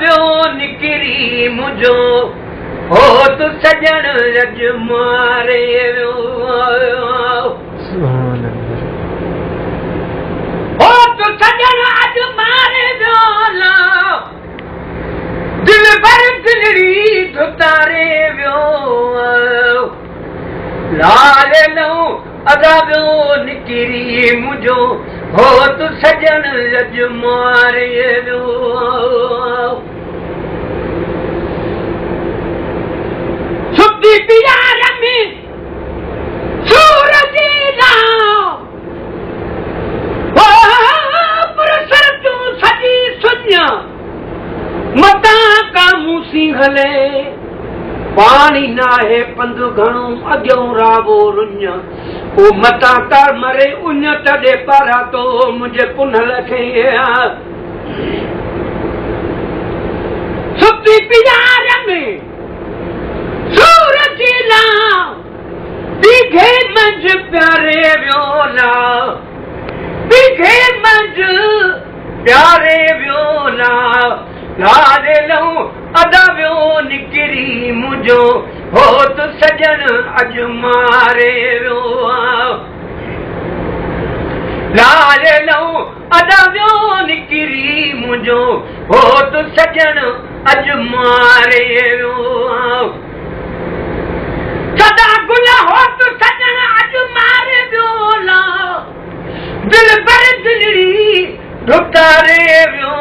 वियो निकिरी मुंहिंजो हो तूं सजण अॼ मारे वियो हो तूं सजण अॼ मारे वियो दिल भर दिलड़ी धुतारे वियो लाल नो अदा वियो निकिरी मुंहिंजो हो तूं सजण अॼ मारे वियो सुधी प्यार में सूरज पुरसर तूं सजी सुञा मता का मूसी हले पानी नाहे पंध घणो अॻियों रावो रुञ ओ मता कर मरे उञ तॾे पारा तो मुंहिंजे पुनल खे सुधी प्यार में सूरज ला बीघे मंझ प्यारे वियो ला बीघे मंझ प्यारे वियो ला लाले लहू अदा वियो निकिरी मुंहिंजो हो तूं सजण अॼ मारे वियो लाले लहू अदा वियो निकिरी मुंहिंजो हो तूं सजण अॼ मारे वियो सदा गुल हो तूं सजण अॼ मारे वियो ला दिल भर दिलड़ी धुतारे वियो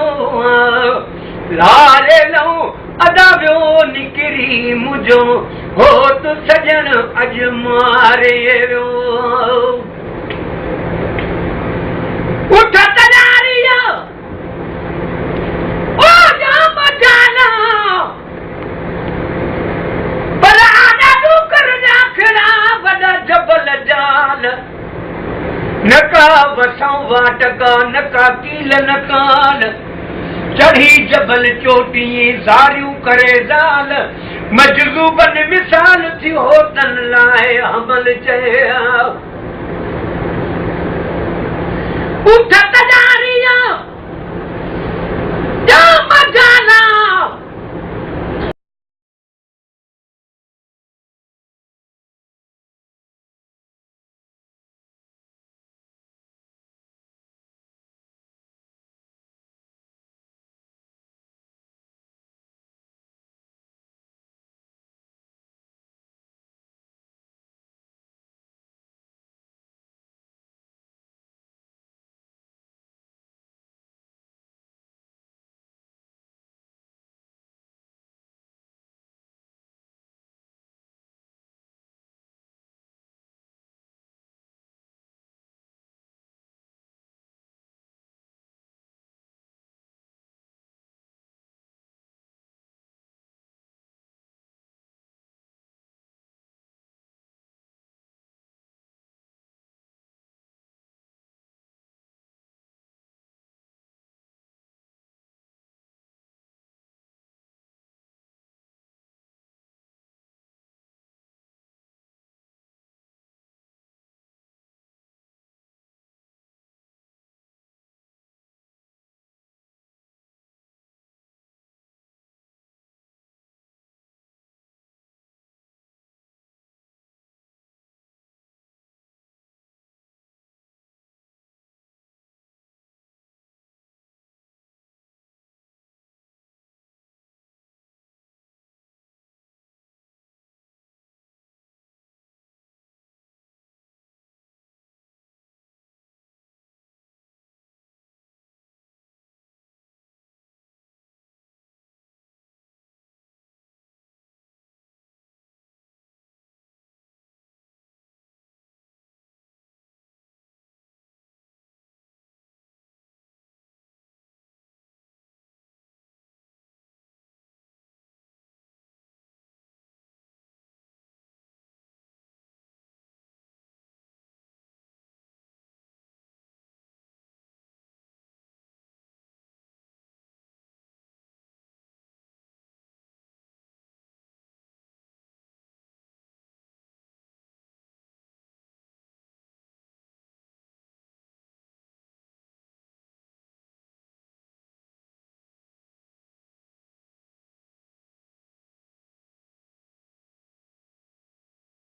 लाल लहू अदा वियो निकिरी मुंहिंजो हो तूं सजण अॼ मारे वियो उठ तयारीअ ओ जाम जाना भला ॾाढो कर राखड़ा वॾा जबल जाल नका वसऊं वाटका नका कील नकान चढ़ी जबल चोटी ज़ारियूं करे ज़ाल मजलूबन मिसाल थियो तन लाइ हमल चया उठ तया